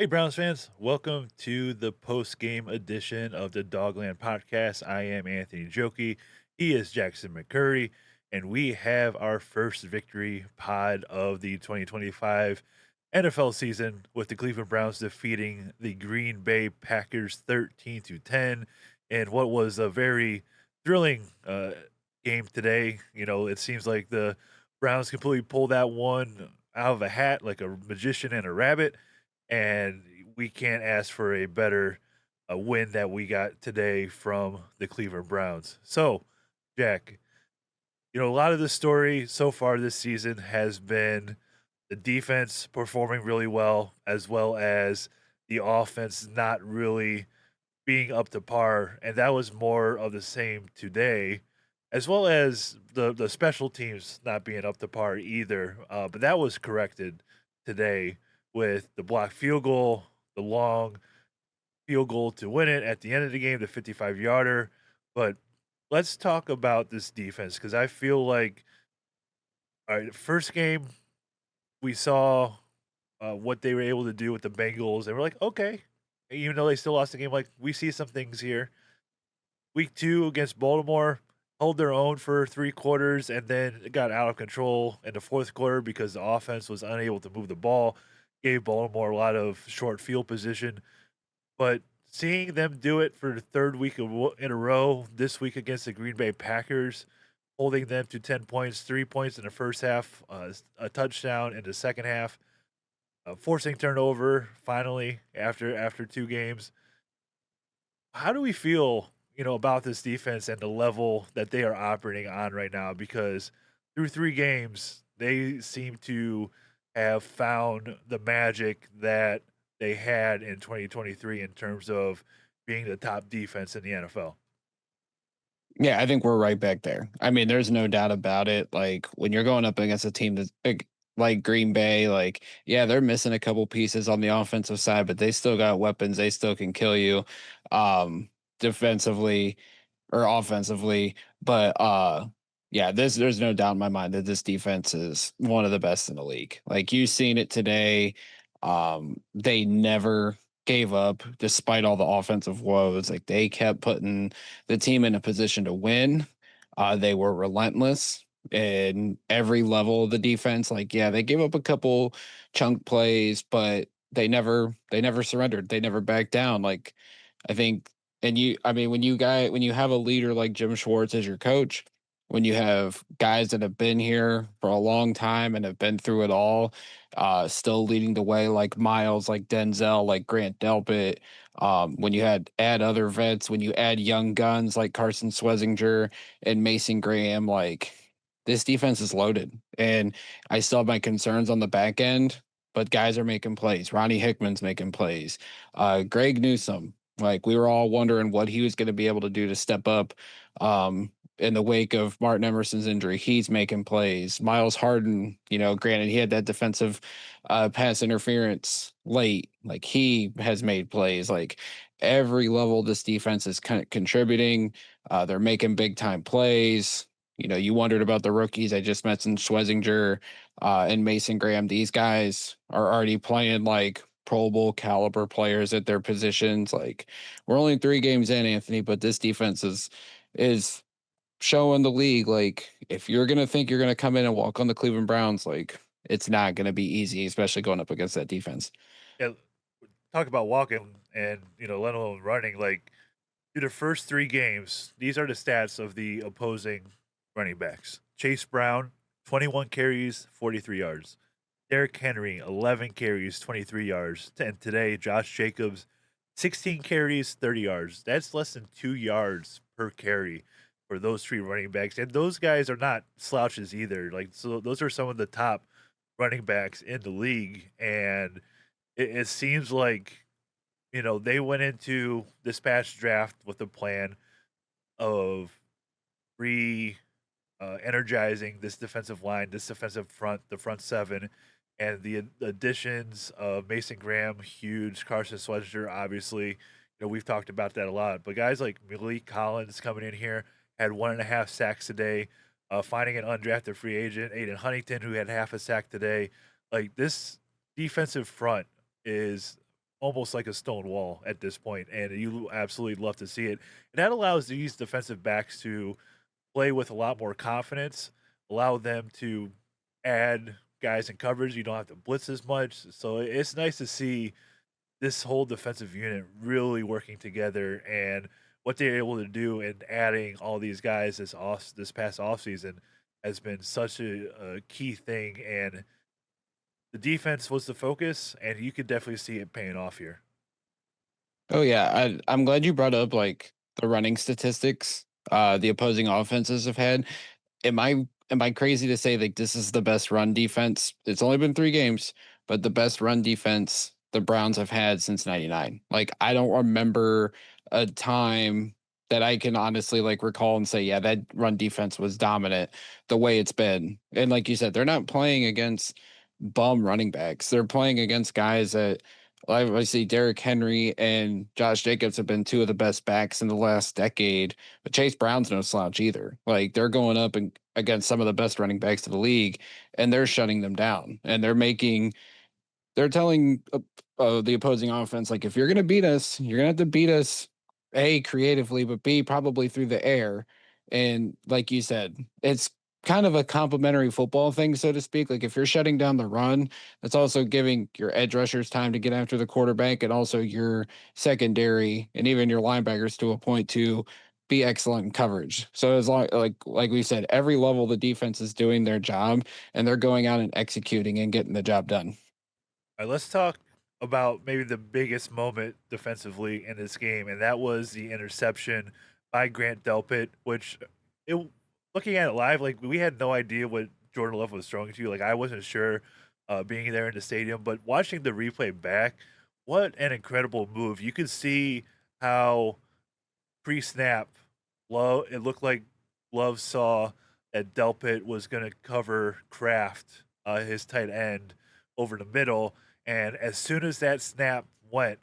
Hey, Browns fans, welcome to the post game edition of the Dawgland podcast. I am Anthony Jokey. He is Jackson McCurry, and we have our first victory pod of the 2025 NFL season with the Cleveland Browns defeating the Green Bay Packers 13 to 10 in what was a very thrilling game today. It seems like the Browns completely pulled that one out of a hat like a magician and a rabbit, and we can't ask for a better win that we got today from the Cleveland Browns. So, Jack, a lot of the story so far this season has been the defense performing really well as the offense not really being up to par, and that was more of the same today, as well as the special teams not being up to par either. But that was corrected today with the blocked field goal, the long field goal to win it at the end of the game, the 55-yarder. But let's talk about this defense because I feel like, all right, first game we saw what they were able to do with the Bengals, and we're like, okay, even though they still lost the game, like we see some things here. Week 2 against Baltimore, held their own for 3 quarters, and then it got out of control in the 4th quarter because the offense was unable to move the ball, gave Baltimore a lot of short field position. But seeing them do it for the 3rd week in a row this week against the Green Bay Packers, holding them to 10 points, 3 points in the first half, a touchdown in the second half, forcing turnover finally after 2 games. How do we feel, about this defense and the level that they are operating on right now? Because through 3 games, they seem to have found the magic that they had in 2023 in terms of being the top defense in the NFL. Yeah, I think we're right back there. I mean, there's no doubt about it. Like when you're going up against a team that's big, like Green Bay, like yeah, they're missing a couple pieces on the offensive side, but they still got weapons. They still can kill you, defensively or offensively. But yeah, there's no doubt in my mind that this defense is one of the best in the league. Like you've seen it today. They never gave up despite all the offensive woes. Like they kept putting the team in a position to win. They were relentless in every level of the defense. Like, yeah, they gave up a couple chunk plays, but they never surrendered. They never backed down. Like I think I mean when you have a leader like Jim Schwartz as your coach, when you have guys that have been here for a long time and have been through it all, still leading the way like Miles, like Denzel, like Grant Delpit, when you add other vets, when you add young guns like Carson Swesinger and Mason Graham, like this defense is loaded. And I still have my concerns on the back end, but guys are making plays. Ronnie Hickman's making plays. Greg Newsome, like we were all wondering what he was going to be able to do to step up in the wake of Martin Emerson's injury. He's making plays. Miles Harden, granted he had that defensive pass interference late, like he has made plays. Like every level, this defense is kind of contributing. They're making big time plays. You wondered about the rookies. I just mentioned Schwesinger and Mason Graham. These guys are already playing like Pro Bowl caliber players at their positions. Like we're only 3 games in, Anthony, but this defense is showing the league like if you're gonna think you're gonna come in and walk on the Cleveland Browns, like it's not gonna be easy, especially going up against that defense. Yeah, talk about walking and, let alone running. Like, through the first 3 games, these are the stats of the opposing running backs. Chase Brown, 21 carries, 43 yards. Derrick Henry, 11 carries, 23 yards. And today, Josh Jacobs, 16 carries, 30 yards. That's less than 2 yards per carry for those 3 running backs. And those guys are not slouches either. Like, so those are some of the top running backs in the league. And it seems like, they went into this past draft with a plan of re energizing this defensive line, this defensive front, the front 7, and the additions of Mason Graham, huge, Carson Swedger, obviously. We've talked about that a lot. But guys like Malik Collins coming in here had 1.5 sacks today. Finding an undrafted free agent, Aiden Huntington, who had half a sack today. Like this defensive front is almost like a stone wall at this point, and you absolutely love to see it. And that allows these defensive backs to play with a lot more confidence, allow them to add guys in coverage. You don't have to blitz as much. So it's nice to see this whole defensive unit really working together and what they're able to do in adding all these guys this past offseason has been such a key thing, and the defense was the focus, and you could definitely see it paying off here. Oh yeah, I'm glad you brought up like the running statistics the opposing offenses have had. Am I crazy to say like this is the best run defense? It's only been 3 games, but the best run defense the Browns have had since '99. Like I don't remember a time that I can honestly like recall and say, yeah, that run defense was dominant the way it's been. And like you said, they're not playing against bum running backs. They're playing against guys that obviously Derrick Henry and Josh Jacobs have been two of the best backs in the last decade, but Chase Brown's no slouch either. Like they're going up and against some of the best running backs in the league, and they're shutting them down, and they're telling the opposing offense like if you're going to beat us, you're going to have to beat us a creatively, but b probably through the air. And like you said, it's kind of a complementary football thing, so to speak. Like if you're shutting down the run, that's also giving your edge rushers time to get after the quarterback, and also your secondary and even your linebackers to a point to be excellent in coverage. So as long like we said, every level the defense is doing their job, and they're going out and executing and getting the job done. All right, let's talk about maybe the biggest moment defensively in this game, and that was the interception by Grant Delpit, which it looking at it live, like we had no idea what Jordan Love was throwing to. Like I wasn't sure being there in the stadium, but watching the replay back, what an incredible move. You could see how pre-snap, Love it looked like Love saw that Delpit was going to cover Kraft, his tight end, over the middle, and as soon as that snap went,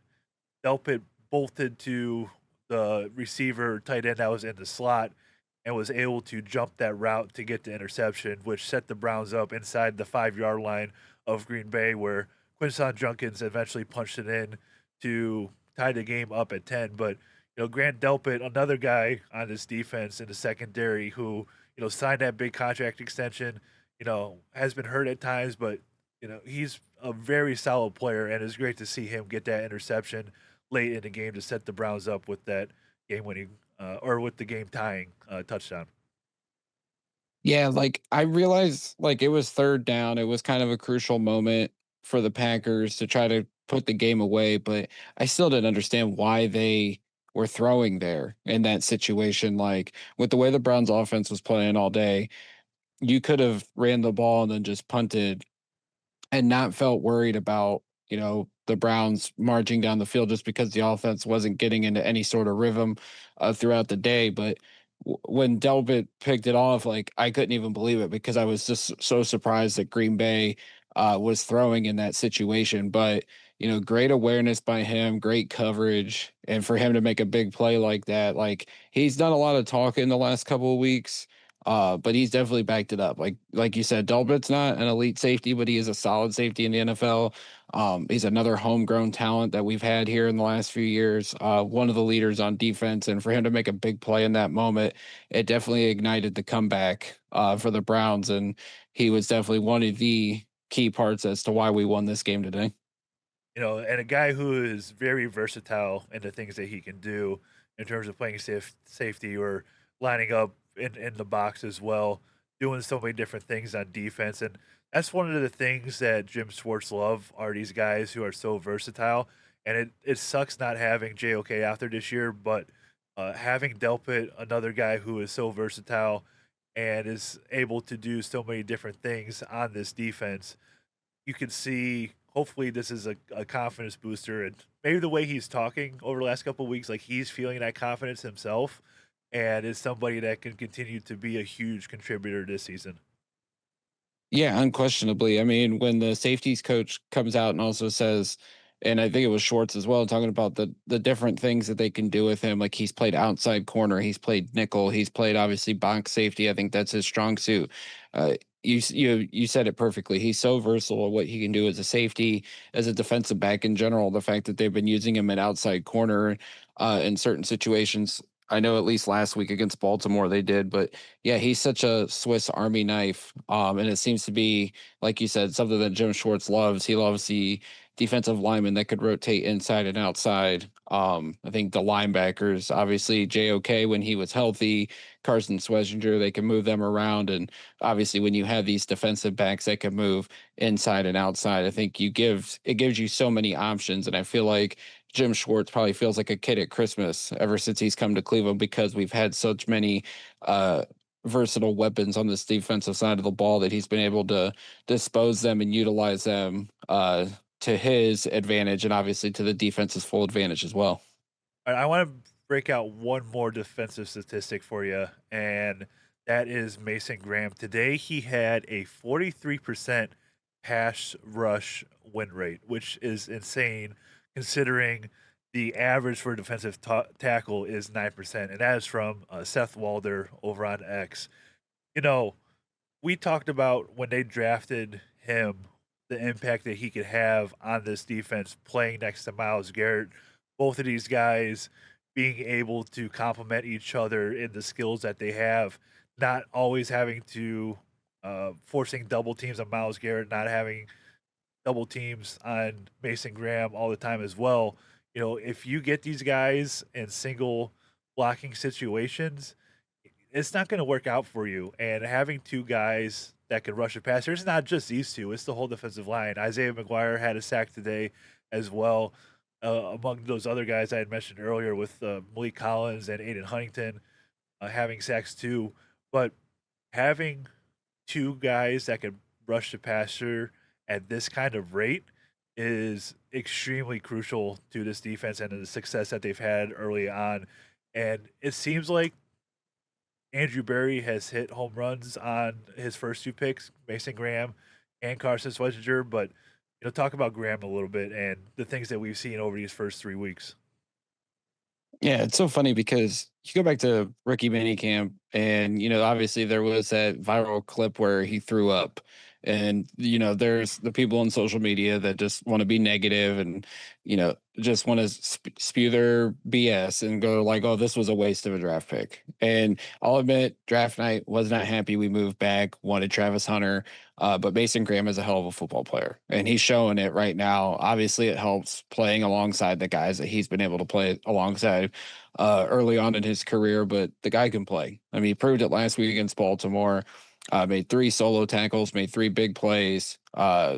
Delpit bolted to the receiver tight end that was in the slot and was able to jump that route to get the interception, which set the Browns up inside the 5 yard line of Green Bay, where Quinshon Junkins eventually punched it in to tie the game up at 10. But Grant Delpit, another guy on this defense in the secondary who signed that big contract extension, has been hurt at times, but he's a very solid player, and it's great to see him get that interception late in the game to set the Browns up with that game winning or with the game tying touchdown. Yeah, like I realized like it was third down. It was kind of a crucial moment for the Packers to try to put the game away, but I still didn't understand why they were throwing there in that situation. Like with the way the Browns offense was playing all day, you could have ran the ball and then just punted and not felt worried about, the Browns marching down the field just because the offense wasn't getting into any sort of rhythm throughout the day. But when Delbit picked it off, like I couldn't even believe it because I was just so surprised that Green Bay was throwing in that situation. But, great awareness by him, great coverage. And for him to make a big play like that, like he's done a lot of talking the last couple of weeks, but he's definitely backed it up. Like you said, Delbit's not an elite safety, but he is a solid safety in the NFL. He's another homegrown talent that we've had here in the last few years. One of the leaders on defense, and for him to make a big play in that moment, it definitely ignited the comeback for the Browns, and he was definitely one of the key parts as to why we won this game today. And a guy who is very versatile in the things that he can do in terms of playing safety or lining up in the box as well, doing so many different things on defense. And that's one of the things that Jim Schwartz love are these guys who are so versatile. And it sucks not having JOK out there this year, but having Delpit, another guy who is so versatile and is able to do so many different things on this defense, you can see hopefully this is a confidence booster, and maybe the way he's talking over the last couple of weeks, like he's feeling that confidence himself and is somebody that can continue to be a huge contributor this season. Yeah, unquestionably. I mean, when the safeties coach comes out and also says, and I think it was Schwartz as well, talking about the different things that they can do with him. Like he's played outside corner, he's played nickel, he's played obviously box safety. I think that's his strong suit. You said it perfectly. He's so versatile at what he can do as a safety, as a defensive back in general. The fact that they've been using him at outside corner in certain situations. I know at least last week against Baltimore they did, but yeah, he's such a Swiss Army knife. And it seems to be, like you said, something that Jim Schwartz loves. He loves the defensive lineman that could rotate inside and outside. I think the linebackers, obviously JOK when he was healthy, Carson Swesinger, they can move them around. And obviously when you have these defensive backs that can move inside and outside, I think it gives you so many options. And I feel like Jim Schwartz probably feels like a kid at Christmas ever since he's come to Cleveland because we've had such many uh versatile weapons on this defensive side of the ball that he's been able to dispose them and utilize them to his advantage and obviously to the defense's full advantage as well. I want to break out one more defensive statistic for you, and that is Mason Graham. Today, he had a 43% pass rush win rate, which is insane considering the average for a defensive tackle is 9%, and that is from Seth Walder over on X. You know, we talked about when they drafted him, the impact that he could have on this defense playing next to Miles Garrett. Both of these guys being able to complement each other in the skills that they have, not always having to forcing double teams on Miles Garrett, not having double teams on Mason Graham all the time as well. You know, if you get these guys in single blocking situations, it's not going to work out for you. And having two guys that can rush a passer, it's not just these two; it's the whole defensive line. Isaiah McGuire had a sack today as well. Among those other guys I had mentioned earlier, with Malik Collins and Aiden Huntington having sacks too, but having two guys that can rush the passer at this kind of rate is extremely crucial to this defense and the success that they've had early on. And it seems like Andrew Berry has hit home runs on his first two picks, Mason Graham and Carson Swessinger. But talk about Graham a little bit and the things that we've seen over these first 3 weeks. Yeah, it's so funny because you go back to rookie minicamp, and obviously there was that viral clip where he threw up, and there's the people on social media that just want to be negative and just want to spew their BS and go like, "Oh, this was a waste of a draft pick." And I'll admit, draft night was not happy. We moved back, wanted Travis Hunter, but Mason Graham is a hell of a football player, and he's showing it right now. Obviously, it helps playing alongside the guys that he's been able to play alongside early on in his career. But the guy can play. I mean, he proved it last week against Baltimore. Made three solo tackles, made three big plays,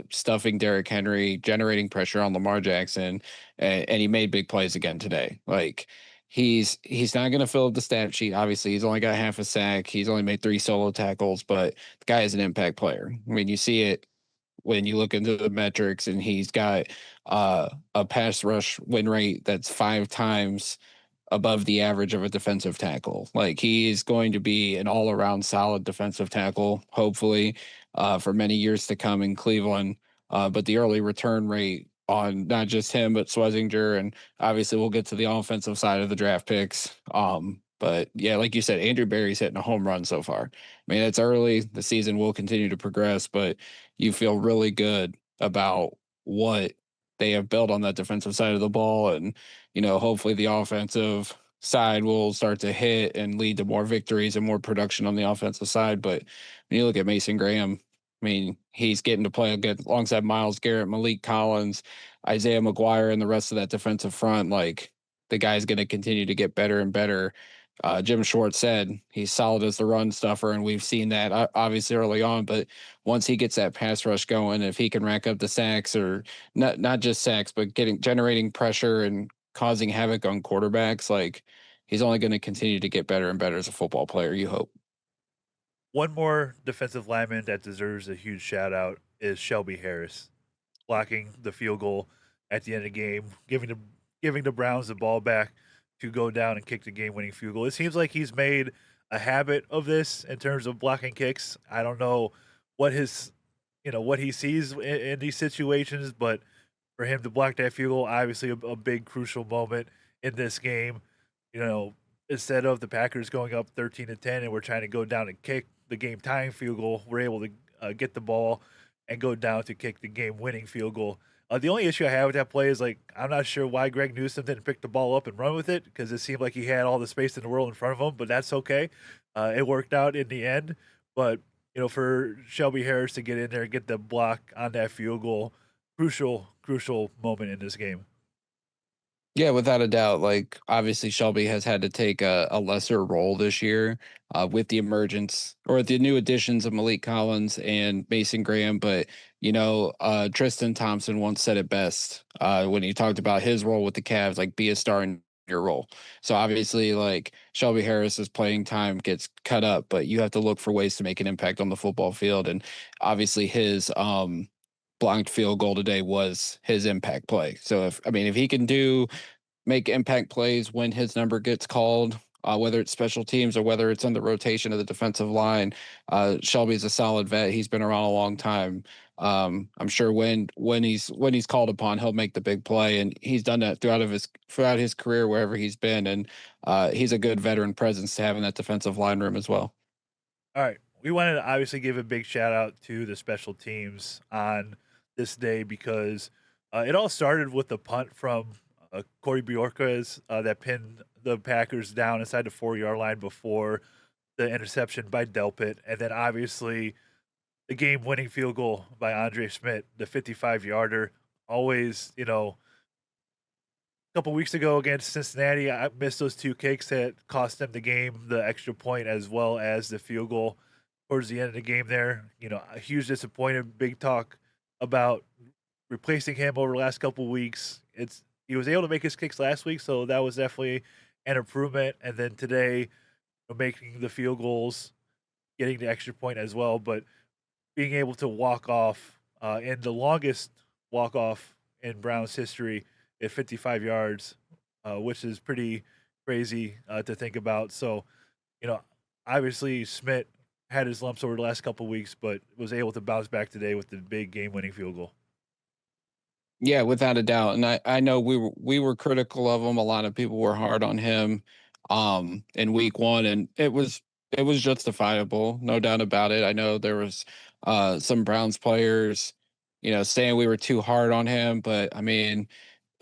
stuffing Derrick Henry, generating pressure on Lamar Jackson, and he made big plays again today. Like he's not going to fill up the stat sheet. Obviously, he's only got half a sack. He's only made three solo tackles, but the guy is an impact player. I mean, you see it when you look into the metrics, and he's got a pass rush win rate that's 5 times above the average of a defensive tackle. Like he is going to be an all around solid defensive tackle, hopefully, for many years to come in Cleveland. But the early return rate on not just him, but Swesinger, and obviously we'll get to the offensive side of the draft picks. But yeah, like you said, Andrew Berry's hitting a home run so far. I mean, it's early. The season will continue to progress, but you feel really good about what they have built on that defensive side of the ball. And hopefully the offensive side will start to hit and lead to more victories and more production on the offensive side. But when you look at Mason Graham, I mean, he's getting to play good alongside Miles Garrett, Malik Collins, Isaiah McGuire, and the rest of that defensive front. Like the guy's going to continue to get better and better. Jim Schwartz said he's solid as the run stuffer, and we've seen that obviously early on. But once he gets that pass rush going, if he can rack up the sacks, or not just sacks, but generating pressure and causing havoc on quarterbacks, like he's only going to continue to get better and better as a football player. You hope. One more defensive lineman that deserves a huge shout out is Shelby Harris, blocking the field goal at the end of the game, giving the Browns the ball back to go down and kick the game-winning field goal. It seems like he's made a habit of this in terms of blocking kicks. I don't know what his, what he sees in these situations, but for him to block that field goal, obviously a big crucial moment in this game. You know, instead of the Packers going up 13-10 and we're trying to go down and kick the game tying field goal, we're able to get the ball and go down to kick the game-winning field goal. The only issue I have with that play is like I'm not sure why Greg Newsome didn't pick the ball up and run with it because it seemed like he had all the space in the world in front of him, but that's okay. It worked out in the end, but for Shelby Harris to get in there and get the block on that field goal, crucial moment in this game. Yeah, without a doubt. Like obviously, Shelby has had to take a lesser role this year with the emergence or the new additions of Malik Collins and Mason Graham. But Tristan Thompson once said it best when he talked about his role with the Cavs, like be a star in your role. So obviously, like Shelby Harris's playing time gets cut up, but you have to look for ways to make an impact on the football field. And obviously, his blocked field goal today was his impact play. So if he can make impact plays when his number gets called, whether it's special teams or whether it's on the rotation of the defensive line. Shelby's a solid vet. He's been around a long time. I'm sure when he's called upon, he'll make the big play, and he's done that throughout his career wherever he's been. And he's a good veteran presence to have in that defensive line room as well. All right. We wanted to obviously give a big shout out to the special teams on this day because it all started with the punt from Corey Bjorquez that pinned the Packers down inside the 4 yard line before the interception by Delpit. And then obviously the game winning field goal by Andre Schmidt, the 55-yarder. Always, a couple weeks ago against Cincinnati, I missed those two kicks that cost them the game, the extra point as well as the field goal towards the end of the game there. A huge disappointment, big talk about replacing him over the last couple weeks. He was able to make his kicks last week, so that was definitely an improvement. And then today, making the field goals, getting the extra point as well, but being able to walk off in the longest walk off in Browns history at 55 yards, which is pretty crazy to think about. So, you know, obviously Schmidt had his lumps over the last couple weeks, but was able to bounce back today with the big game-winning field goal. Yeah, without a doubt. And I know we were critical of him. A lot of people were hard on him in week one, and it was justifiable, no doubt about it. I know there was some Browns players, saying we were too hard on him, but I mean,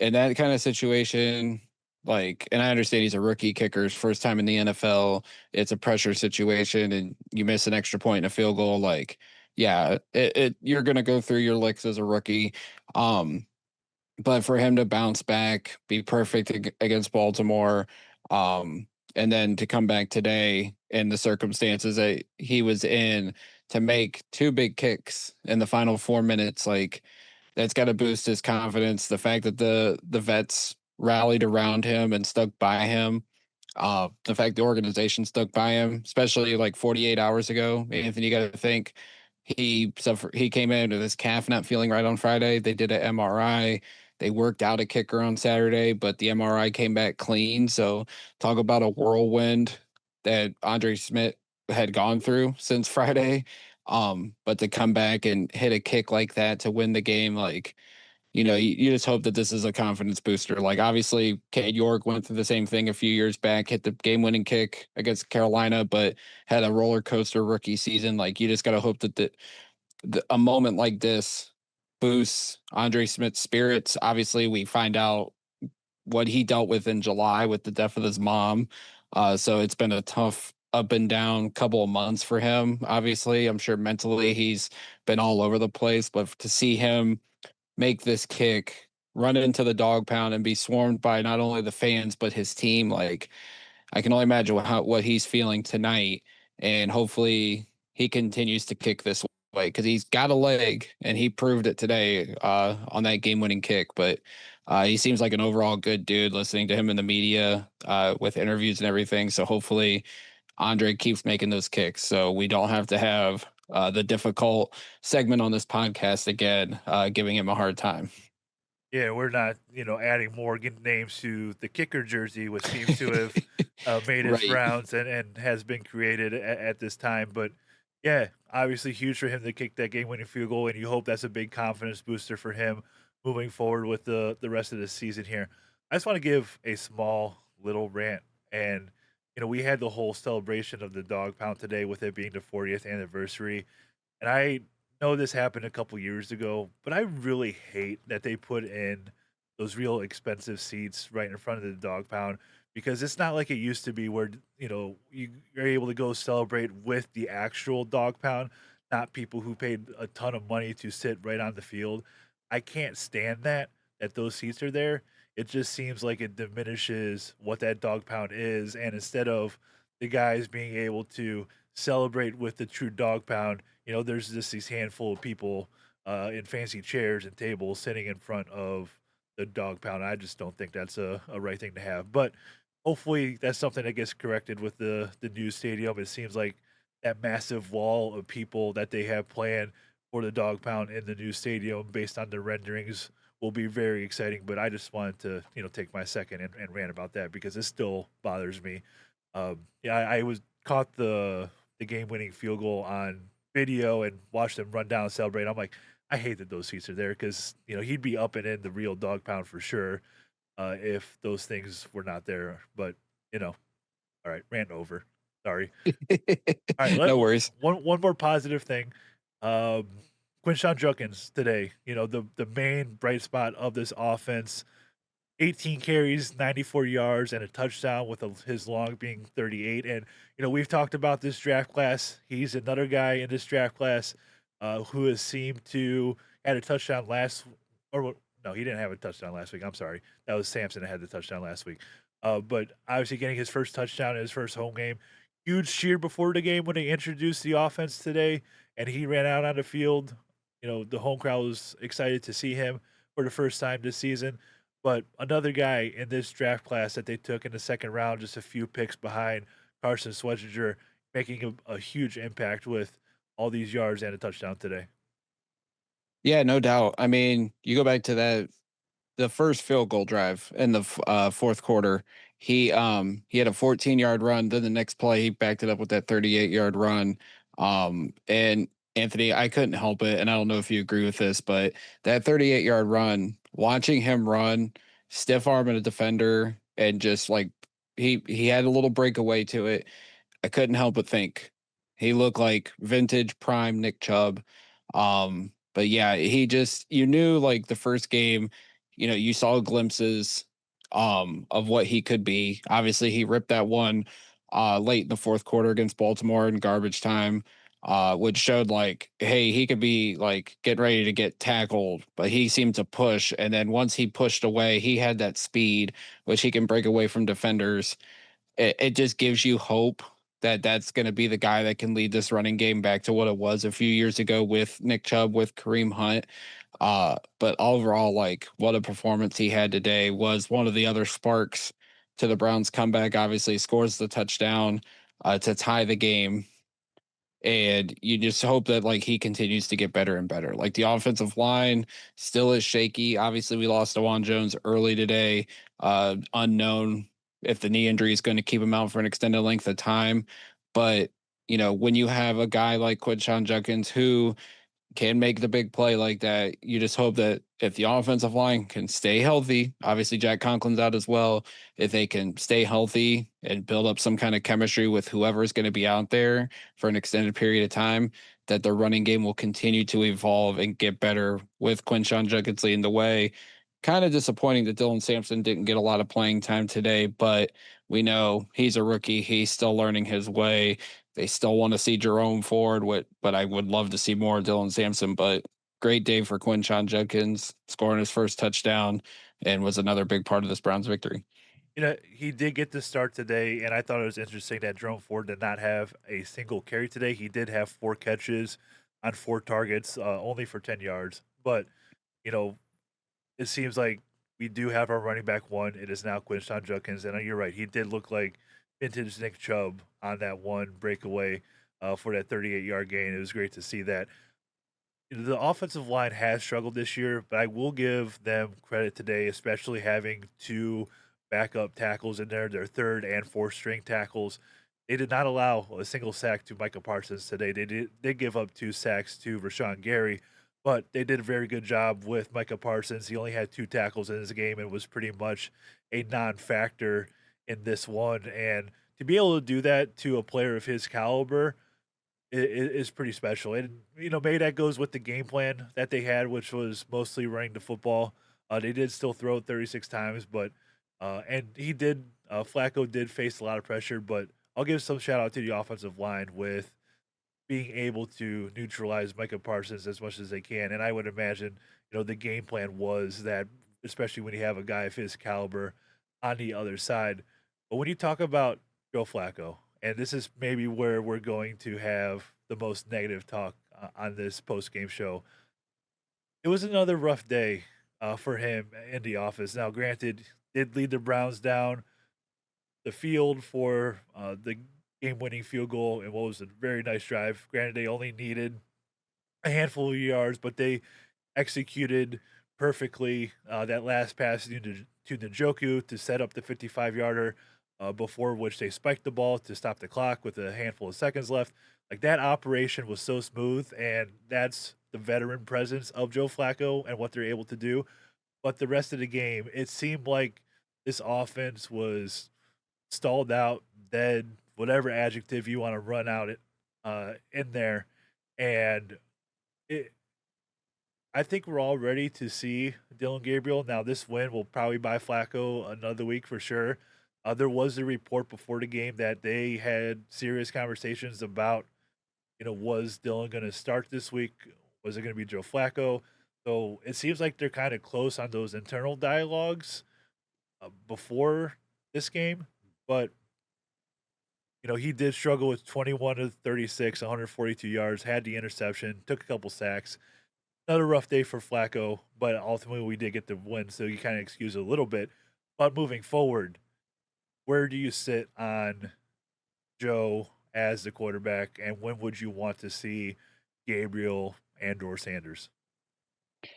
in that kind of situation, like, and I understand he's a rookie kicker, his first time in the NFL. It's a pressure situation, and you miss an extra point in a field goal. Like, yeah, you're gonna go through your licks as a rookie. Um, but for him to bounce back, be perfect against Baltimore, and then to come back today in the circumstances that he was in to make two big kicks in the final 4 minutes, like that's got to boost his confidence. The fact that the vets rallied around him and stuck by him, the fact the organization stuck by him, especially like 48 hours ago. Anthony, you got to think he came in with his calf not feeling right on Friday. They did an MRI. They worked out a kicker on Saturday, but the MRI came back clean. So talk about a whirlwind that Andre Smith had gone through since Friday. But to come back and hit a kick like that to win the game, like, you just hope that this is a confidence booster. Like obviously, Cade York went through the same thing a few years back, hit the game-winning kick against Carolina, but had a roller coaster rookie season. Like you just got to hope that a moment like this boosts Andre Smith's spirits. Obviously, we find out what he dealt with in July with the death of his mom. So it's been a tough up and down couple of months for him. Obviously, I'm sure mentally he's been all over the place, but to see him make this kick, run into the dog pound, and be swarmed by not only the fans but his team. Like I can only imagine what he's feeling tonight, and hopefully he continues to kick this way because he's got a leg, and he proved it today on that game-winning kick. But he seems like an overall good dude. Listening to him in the media with interviews and everything, so hopefully Andre keeps making those kicks, so we don't have to have the difficult segment on this podcast again, giving him a hard time. Yeah, we're not, adding more names to the kicker jersey, which seems to have made its Right. rounds and has been created at this time. But yeah, obviously huge for him to kick that game-winning field goal, and you hope that's a big confidence booster for him moving forward with the rest of the season here. I just want to give a small little rant, and we had the whole celebration of the dog pound today with it being the 40th anniversary. And I know this happened a couple years ago, but I really hate that they put in those real expensive seats right in front of the dog pound because it's not like it used to be where, you're able to go celebrate with the actual dog pound, not people who paid a ton of money to sit right on the field. I can't stand that those seats are there. It just seems like it diminishes what that dog pound is. And instead of the guys being able to celebrate with the true dog pound, there's just these handful of people in fancy chairs and tables sitting in front of the dog pound. I just don't think that's a right thing to have. But hopefully that's something that gets corrected with the new stadium. It seems like that massive wall of people that they have planned for the dog pound in the new stadium based on the renderings will be very exciting. But I just wanted to, take my second and rant about that because it still bothers me. Yeah, I was caught the game winning field goal on video and watched them run down and celebrate. I'm like, I hate that those seats are there because he'd be up and in the real dog pound for sure if those things were not there. But all right, rant over. Sorry. All right, No worries. one more positive thing. Um, Quinshawn Judkins today, the main bright spot of this offense. 18 carries, 94 yards, and a touchdown with his long being 38. And, we've talked about this draft class. He's another guy in this draft class who has seemed to had a touchdown no, he didn't have a touchdown last week. I'm sorry. That was Sampson that had the touchdown last week. But obviously getting his first touchdown in his first home game. Huge cheer before the game when they introduced the offense today, and he ran out on the field. The home crowd was excited to see him for the first time this season. But another guy in this draft class that they took in the second round, just a few picks behind Carson Schwarzenegger, making a huge impact with all these yards and a touchdown today. Yeah, no doubt. I mean, you go back to the first field goal drive in the fourth quarter. He had a 14-yard run. Then the next play, he backed it up with that 38-yard run. And Anthony, I couldn't help it, and I don't know if you agree with this, but that 38-yard run, watching him run, stiff arming a defender, and just like he had a little breakaway to it. I couldn't help but think he looked like vintage prime Nick Chubb. But yeah, he just you knew like the first game, you saw glimpses of what he could be. Obviously, he ripped that one late in the fourth quarter against Baltimore in garbage time. Which showed like, hey, he could be like getting ready to get tackled, but he seemed to push. And then once he pushed away, he had that speed, which he can break away from defenders. It just gives you hope that that's going to be the guy that can lead this running game back to what it was a few years ago with Nick Chubb, with Kareem Hunt. But overall, like what a performance he had today was one of the other sparks to the Browns comeback. Obviously scores the touchdown to tie the game, and you just hope that like he continues to get better and better. Like the offensive line still is shaky. Obviously, we lost Dewan Jones early today. Unknown if the knee injury is going to keep him out for an extended length of time. But when you have a guy like Quinshawn Judkins who can make the big play like that, you just hope that if the offensive line can stay healthy, obviously Jack Conklin's out as well, if they can stay healthy and build up some kind of chemistry with whoever is going to be out there for an extended period of time, that the running game will continue to evolve and get better with Quinshawn Judkins leading the way. Kind of disappointing that Dylan Sampson didn't get a lot of playing time today, but we know he's a rookie. He's still learning his way. They still want to see Jerome Ford, but I would love to see more of Dylan Sampson. But great day for Quinshawn Judkins, scoring his first touchdown, and was another big part of this Browns victory. He did get the start today, and I thought it was interesting that Jerome Ford did not have a single carry today. He did have 4 catches on 4 targets, only for 10 yards. But, you know, it seems like we do have our running back one. It is now Quinshawn Judkins, and you're right. He did look like vintage Nick Chubb on that one breakaway for that 38-yard gain. It was great to see that. The offensive line has struggled this year, but I will give them credit today, especially having 2 backup tackles in there, their third and fourth string tackles. They did not allow a single sack to Micah Parsons today. They give up 2 sacks to Rashawn Gary, but they did a very good job with Micah Parsons. He only had 2 tackles in his game and was pretty much a non-factor in this one. And to be able to do that to a player of his caliber, is pretty special. And maybe that goes with the game plan that they had, which was mostly running the football. They did still throw it 36 times, but and he did Flacco did face a lot of pressure, but I'll give some shout out to the offensive line with being able to neutralize Micah Parsons as much as they can. And I would imagine, the game plan was that, especially when you have a guy of his caliber on the other side. But when you talk about Joe Flacco, and this is maybe where we're going to have the most negative talk on this post game show, it was another rough day for him in the office. Now, granted, did lead the Browns down the field for the game-winning field goal, and what was a very nice drive. Granted, they only needed a handful of yards, but they executed perfectly that last pass to Njoku to set up the 55-yarder, before which they spiked the ball to stop the clock with a handful of seconds left. Like that operation was so smooth, and that's the veteran presence of Joe Flacco and what they're able to do. But the rest of the game, it seemed like this offense was stalled out, dead, whatever adjective you want to run out it in there. And it, I think we're all ready to see Dylan Gabriel. Now, this win will probably buy Flacco another week for sure. There was a report before the game that they had serious conversations about, was Dylan going to start this week? Was it going to be Joe Flacco? So it seems like they're kind of close on those internal dialogues before this game. But he did struggle with 21 to 36, 142 yards, had the interception, took a couple sacks. Another rough day for Flacco, but ultimately we did get the win, so you kind of excuse it a little bit. But moving forward, where do you sit on Joe as the quarterback, and when would you want to see Gabriel and or Sanders? I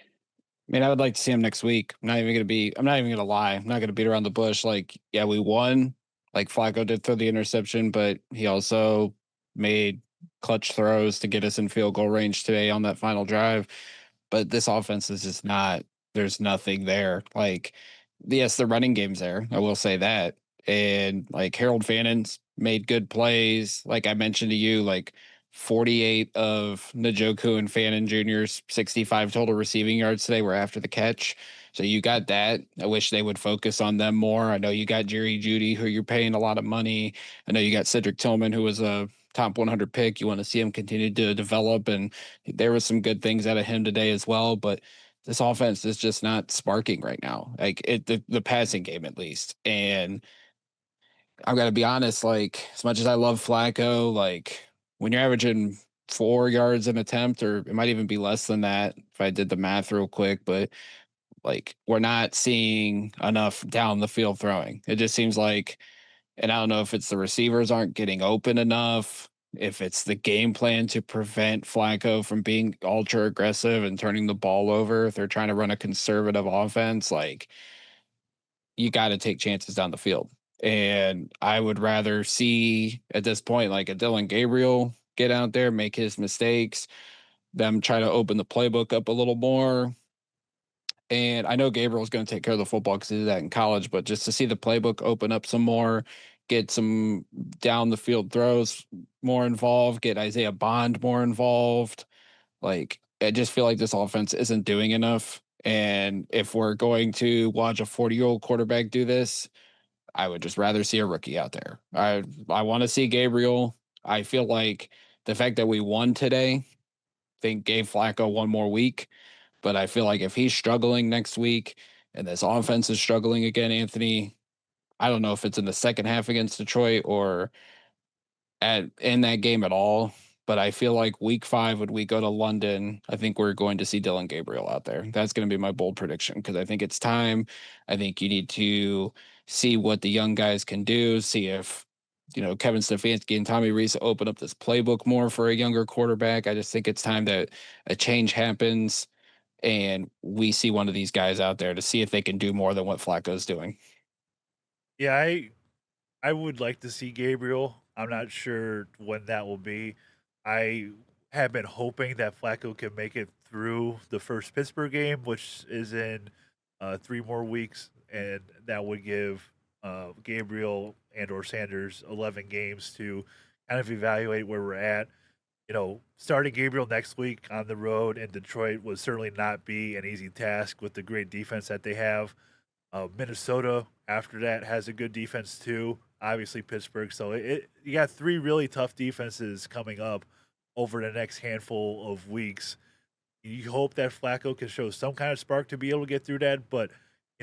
mean, I would like to see him next week. I'm not even gonna lie. I'm not gonna beat around the bush. Like, yeah, we won. Like Flacco did throw the interception, but he also made clutch throws to get us in field goal range today on that final drive. But this offense is just not, there's nothing there. Like, yes, the running game's there. I will say that. And like Harold Fannon's made good plays. Like I mentioned to you, like 48 of Njoku and Fannin Jr.'s 65 total receiving yards today were after the catch. So you got that. I wish they would focus on them more. I know you got Jerry Judy, who you're paying a lot of money. I know you got Cedric Tillman, who was a top 100 pick. You want to see him continue to develop, and there was some good things out of him today as well. But this offense is just not sparking right now, like the passing game at least. And I've got to be honest, like as much as I love Flacco, like when you're averaging 4 yards an attempt, or it might even be less than that if I did the math real quick, but like we're not seeing enough down the field throwing. It just seems like, and I don't know if it's the receivers aren't getting open enough, if it's the game plan to prevent Flacco from being ultra aggressive and turning the ball over. If they're trying to run a conservative offense, like you got to take chances down the field. And I would rather see at this point, like a Dylan Gabriel get out there, make his mistakes, them try to open the playbook up a little more. And I know Gabriel's going to take care of the football because he did that in college, but just to see the playbook open up some more, get some down the field throws more involved, get Isaiah Bond more involved. Like, I just feel like this offense isn't doing enough. And if we're going to watch a 40-year-old quarterback do this, I would just rather see a rookie out there. I want to see Gabriel. I feel like the fact that we won today, I think gave Flacco one more week. But I feel like if he's struggling next week and this offense is struggling again, Anthony, I don't know if it's in the second half against Detroit or at in that game at all. But I feel like week 5, when we go to London, I think we're going to see Dylan Gabriel out there. That's going to be my bold prediction because I think it's time. I think you need to see what the young guys can do, see if Kevin Stefanski and Tommy Reese open up this playbook more for a younger quarterback. I just think it's time that a change happens and we see one of these guys out there to see if they can do more than what Flacco's doing. Yeah, I would like to see Gabriel. I'm not sure when that will be. I have been hoping that Flacco can make it through the first Pittsburgh game, which is in 3 more weeks, and that would give Gabriel and or Sanders 11 games to kind of evaluate where we're at. Starting Gabriel next week on the road in Detroit would certainly not be an easy task with the great defense that they have. Minnesota after that has a good defense too. Obviously Pittsburgh. So you got three really tough defenses coming up over the next handful of weeks. You hope that Flacco can show some kind of spark to be able to get through that. But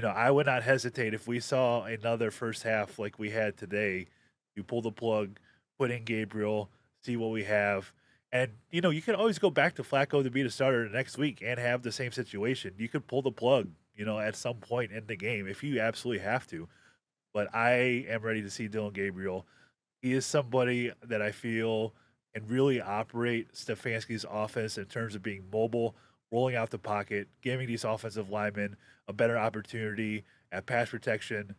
I would not hesitate if we saw another first half like we had today. You pull the plug, put in Gabriel, see what we have. And you can always go back to Flacco to be the starter next week and have the same situation. You could pull the plug, at some point in the game if you absolutely have to. But I am ready to see Dylan Gabriel. He is somebody that I feel can really operate Stefanski's offense in terms of being mobile, rolling out the pocket, giving these offensive linemen a better opportunity at pass protection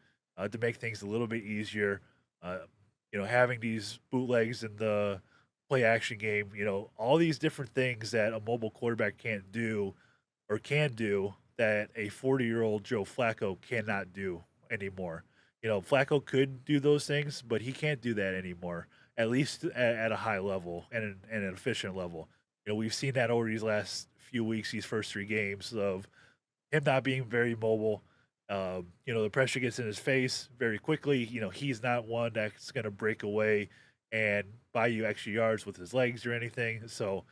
to make things a little bit easier. Uh, having these bootlegs in the play action game, all these different things that a mobile quarterback can't do or can do that a 40-year-old Joe Flacco cannot do anymore. Flacco could do those things, but he can't do that anymore, at least at a high level and an efficient level. We've seen that over these last few weeks, these first three games of him not being very mobile. The pressure gets in his face very quickly. He's not one that's going to break away and buy you extra yards with his legs or anything. So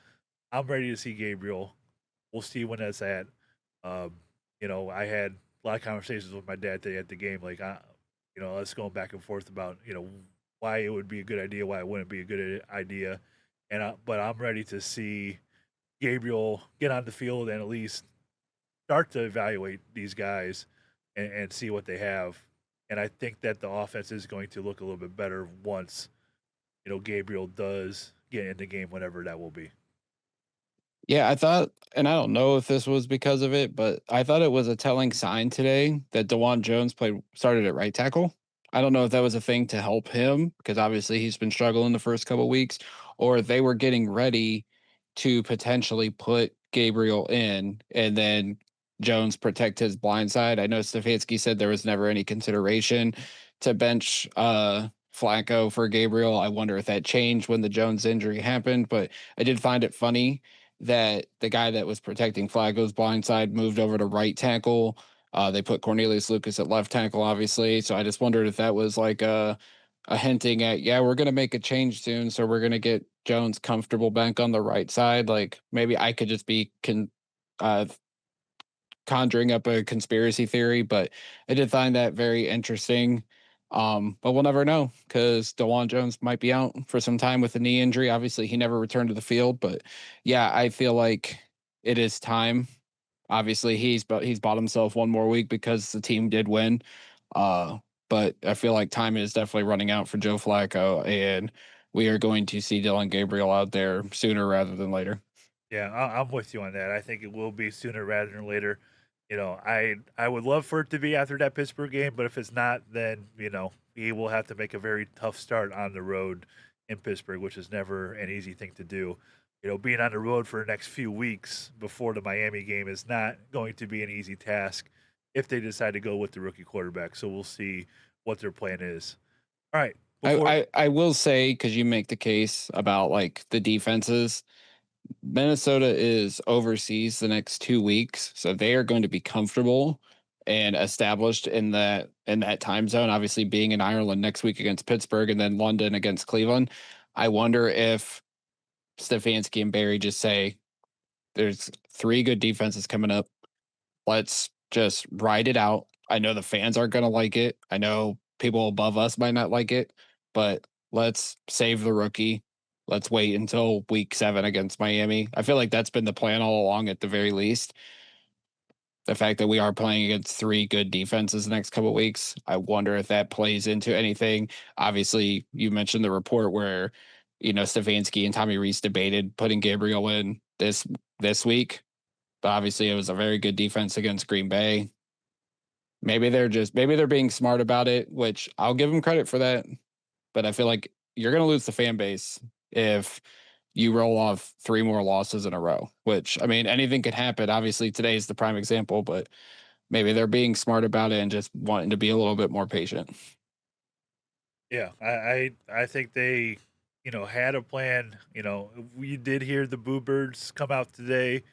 I'm ready to see Gabriel. We'll see when that's at. Um, I had a lot of conversations with my dad today at the game, like, us going back and forth about, why it would be a good idea, why it wouldn't be a good idea. But I'm ready to see Gabriel get on the field and at least start to evaluate these guys and see what they have. And I think that the offense is going to look a little bit better once, Gabriel does get in the game, whenever that will be. Yeah, I thought, and I don't know if this was because of it, but I thought it was a telling sign today that Dewan Jones started at right tackle. I don't know if that was a thing to help him because obviously he's been struggling the first couple weeks, or they were getting ready to potentially put Gabriel in and then Jones protect his blind side. I know Stefanski said there was never any consideration to bench Flacco for Gabriel. I wonder if that changed when the Jones injury happened, but I did find it funny that the guy that was protecting Flacco's blind side moved over to right tackle. They put Cornelius Lucas at left tackle, obviously. So I just wondered if that was like a hinting at, yeah, we're going to make a change soon. So we're going to get Jones comfortable back on the right side. Like maybe I could just be uh, conjuring up a conspiracy theory, but I did find that very interesting. But we'll never know because Dewan Jones might be out for some time with a knee injury. Obviously, he never returned to the field, but yeah, I feel like it is time. Obviously, he's bought himself one more week because the team did win. Uh, but I feel like time is definitely running out for Joe Flacco, and we are going to see Dylan Gabriel out there sooner rather than later. Yeah, I'm with you on that. I think it will be sooner rather than later. I would love for it to be after that Pittsburgh game, but if it's not, then he will have to make a very tough start on the road in Pittsburgh, which is never an easy thing to do. Being on the road for the next few weeks before the Miami game is not going to be an easy task if they decide to go with the rookie quarterback. So we'll see what their plan is. All right, before I will say because you make the case about like the defenses. Minnesota is overseas the next 2 weeks, so they are going to be comfortable and established in that time zone. Obviously, being in Ireland next week against Pittsburgh and then London against Cleveland. I wonder if Stefanski and Barry just say, "There's three good defenses coming up. Let's just ride it out. I know the fans aren't going to like it. I know people above us might not like it, but let's save the rookie. Let's wait until week 7 against Miami." I feel like that's been the plan all along, at the very least. The fact that we are playing against three good defenses the next couple of weeks, I wonder if that plays into anything. Obviously, you mentioned the report where, Stefanski and Tommy Reese debated putting Gabriel in this week, but obviously it was a very good defense against Green Bay. Maybe they're being smart about it, which I'll give them credit for that. But I feel like you're going to lose the fan base if you roll off three more losses in a row, which I mean, anything could happen. Obviously, today is the prime example, but maybe they're being smart about it and just wanting to be a little bit more patient. yeah, I think they had a plan. We did hear the Boo Birds come out today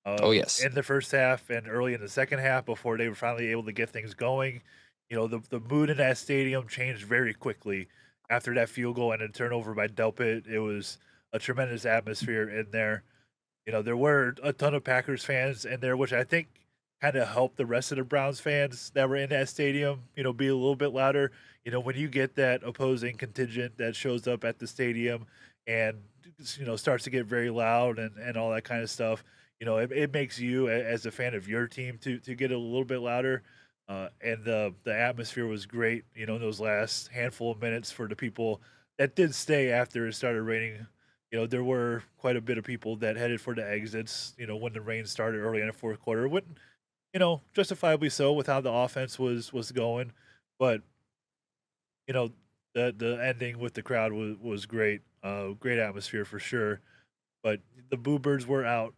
Oh yes. in the first half and early in the second half before they were finally able to get things going. The mood in that stadium changed very quickly after that field goal and a turnover by Delpit. It was a tremendous atmosphere in there. There were a ton of Packers fans in there, which I think kind of helped the rest of the Browns fans that were in that stadium, be a little bit louder. When you get that opposing contingent that shows up at the stadium and, starts to get very loud and all that kind of stuff, it makes you, as a fan of your team, to get a little bit louder. And the atmosphere was great, in those last handful of minutes for the people that did stay after it started raining. There were quite a bit of people that headed for the exits, when the rain started early in the fourth quarter. Wouldn't, justifiably so with how the offense was going. But, you know, the ending with the crowd was great. Great atmosphere for sure. But the Boo Birds were out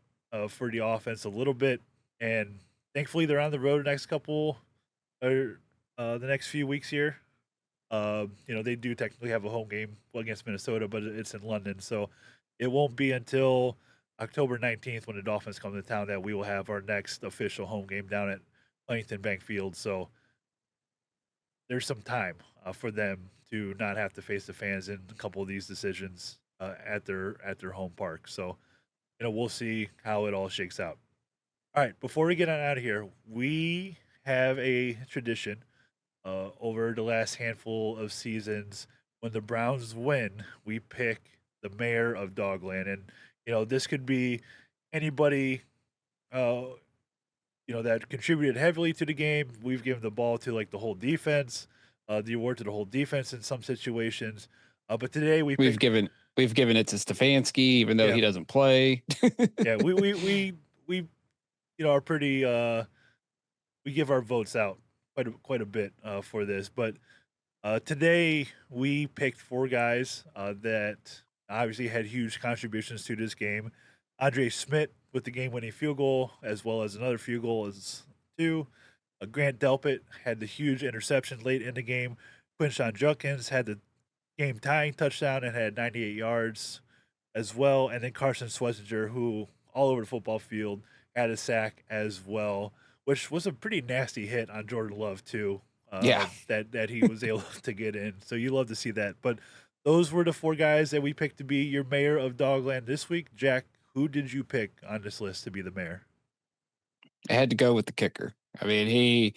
for the offense a little bit, and thankfully they're on the road the next couple or the next few weeks here. They do technically have a home game against Minnesota, but it's in London, so it won't be until October 19th when the Dolphins come to town that we will have our next official home game down at Huntington Bank Field. So there's some time for them to not have to face the fans in a couple of these decisions at their home park. So we'll see how it all shakes out. All right, before we get on out of here, we have a tradition over the last handful of seasons. When the Browns win, we pick the mayor of Dogland, and this could be anybody uh, that contributed heavily to the game. We've given the ball to like the whole defense, the award to the whole defense in some situations. But today we We've picked, given we've given it to Stefanski, even though yeah, he doesn't play. yeah, we are pretty. We give our votes out quite a bit for this, but today we picked four guys that obviously had huge contributions to this game. Andre Smith with the game-winning field goal, as well as another field goal as two. Grant Delpit had the huge interception late in the game. Quinshawn Judkins had the game-tying touchdown and had 98 yards as well. And then Carson Schlesinger, who all over the football field had a sack as well, which was a pretty nasty hit on Jordan Love too. Yeah. That he was able to get in. So you love to see that. But those were the four guys that we picked to be your mayor of Dogland this week. Jack, who did you pick on this list to be the mayor? I had to go with the kicker. I mean, he,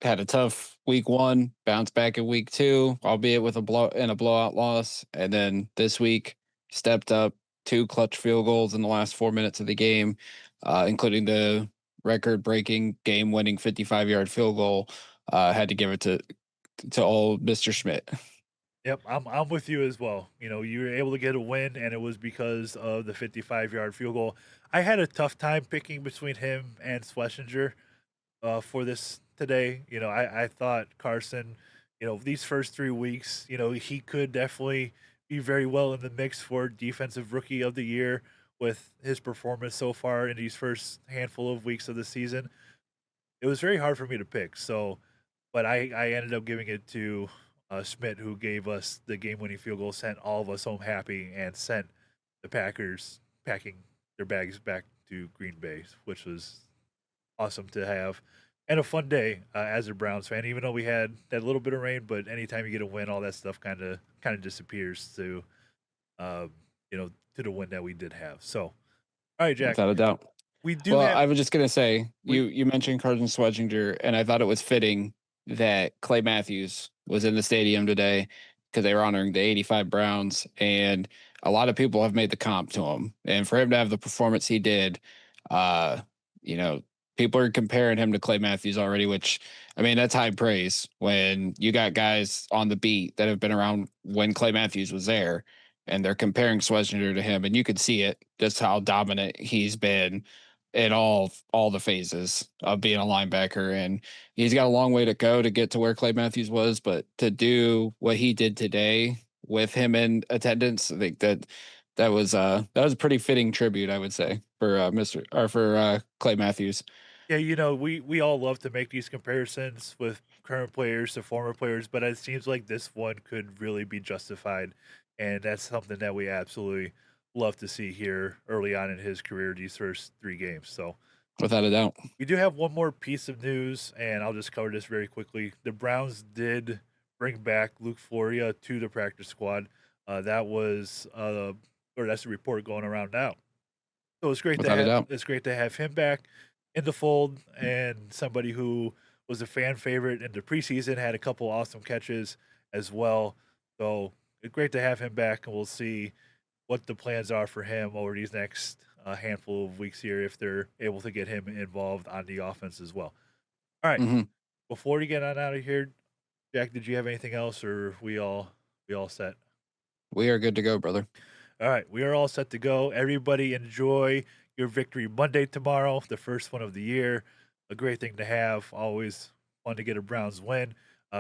had a tough week one, bounced back in week two, albeit with a blowout loss, and then this week stepped up, two clutch field goals in the last 4 minutes of the game, including the record-breaking game-winning 55-yard field goal. Had to give it to old Mr. Schmidt. Yep, I'm with you as well. You were able to get a win, and it was because of the 55-yard field goal. I had a tough time picking between him and Schlesinger for this today. I thought Carson, these first 3 weeks, he could definitely be very well in the mix for defensive rookie of the year with his performance so far in these first handful of weeks of the season. It was very hard for me to pick. So, but I ended up giving it to Schmidt, who gave us the game-winning field goal, sent all of us home happy, and sent the Packers packing their bags back to Green Bay, which was awesome to have and a fun day as a Browns fan. Even though we had that little bit of rain, but anytime you get a win, all that stuff kind of disappears uh, to the win that we did have. So, all right, Jack, Without a doubt. we do Well, have I was just gonna say we you mentioned Carson Schwarzenegger, and I thought it was fitting that Clay Matthews was in the stadium today because they were honoring the '85 Browns, and a lot of people have made the comp to him, and for him to have the performance he did, uh, you know, people are comparing him to Clay Matthews already, which I mean that's high praise when you got guys on the beat that have been around when Clay Matthews was there, and they're comparing Schwarzenegger to him, and you could see it just how dominant he's been in all the phases of being a linebacker, and he's got a long way to go to get to where Clay Matthews was, but to do what he did today with him in attendance, I think that was a pretty fitting tribute, I would say, for Mr. or for Clay Matthews. Yeah, we all love to make these comparisons with current players to former players, but it seems like this one could really be justified, and that's something that we absolutely love to see here early on in his career, these first 3 games. So, Without a doubt. we do have one more piece of news, and I'll just cover this very quickly. The Browns did bring back Luke Floria to the practice squad. That was, or that's the report going around now. So Without a doubt. it's great to have him back in the fold, and somebody who was a fan favorite in the preseason, had a couple awesome catches as well. So it's great to have him back, and we'll see what the plans are for him over these next handful of weeks here if they're able to get him involved on the offense as well. All right, Mhm. before we get on out of here, Jack, did you have anything else, or we all set? We are good to go, brother. All right, we are all set to go. Everybody enjoy your Victory Monday tomorrow, the first one of the year. A great thing to have. Always fun to get a Browns win.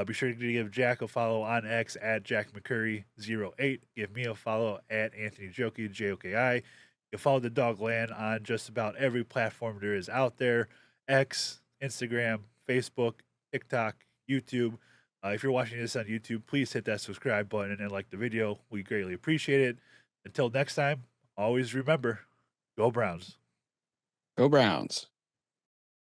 Be sure to give Jack a follow on X at Jack McCurry08. Give me a follow at Anthony Joki, Joki. You can follow the Dogland on just about every platform there is out there: X, Instagram, Facebook, TikTok, YouTube. If you're watching this on YouTube, please hit that subscribe button and like the video. We greatly appreciate it. Until next time, always remember, go Browns. Go Browns.